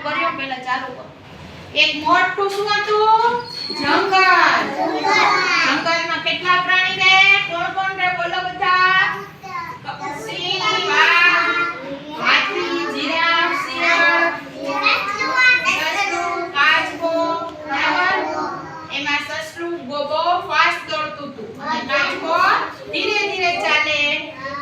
કર્યો પહેલા ચાલુ કરો એક મોટું શું હતું જંગલ જંગલમાં કેટલા પ્રાણી રહે કોણ કોણ રહે બોલો બધા સિંહ વાઘ હાથી જીરાફ શિયાળ સસલું કાચબો બરાબર એમાં સસલું બહુ ફાસ્ટ દોડતું હતું અને કાચબો ધીરે ધીરે ચાલે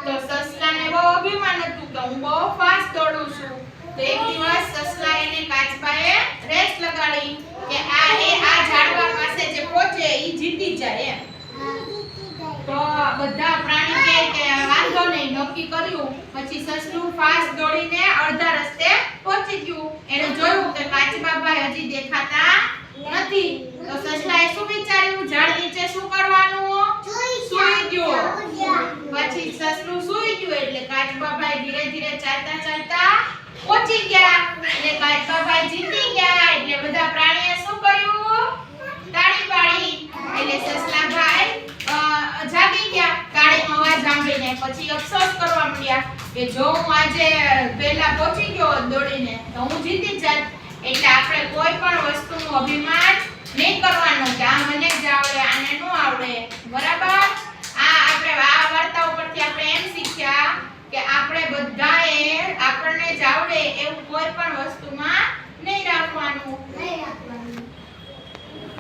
તો સસલાને બહુ અભિમાન હતું કે હું બહુ ફાસ્ટ દોડું છું તો એક દિવસ સસલા એને કાચબાએ રેસ લગાડી કે આ ઝાડવા પાસે જે પહોંચે ઈ જીતી જાય એમ તો બધા પ્રાણી કે વાંધો નહીં નક્કી કર્યું પછી સસલું ફાસ્ટ દોડીને અડધા રસ્તે પહોંચી ગયું એને જોયું કે કાચબાભાઈ હજી દેખાતા નથી તો સસલાએ શું વિચાર્યું ઝાડ નીચે શું કરવાનું સૂઈ ગયો પછી સસલું સૂઈ ગયું એટલે કાચબાભાઈ ધીરે ધીરે ચાલતા ચાલતા પહોંચી ગયા એટલે કાચબાભાઈ જીતી ગયા એટલે બધા પ્રાણીએ શું કર્યું તાળી પાડી એટલે સસલાભાઈ જાગી ગયા તાળીનો અવાજ સાંભળીને પછી અફસોસ કરવા માંડ્યા કે જો હું આજે પહેલા પહોંચી ગયો દોડીને તો હું જીતી જાત એટલે આપણે કોઈ પણ વસ્તુનું અભિમાન નહીં કરવાનું કે આ મને જ આવડે આને ન આવડે બરાબર આપણે આ વાર્તા ઉપરથી આપણે એમ શીખ્યા કે આપણે બધાએ આપણને જ આવડે એવું કોઈ પણ વસ્તુમાં નહીં રાખવાનું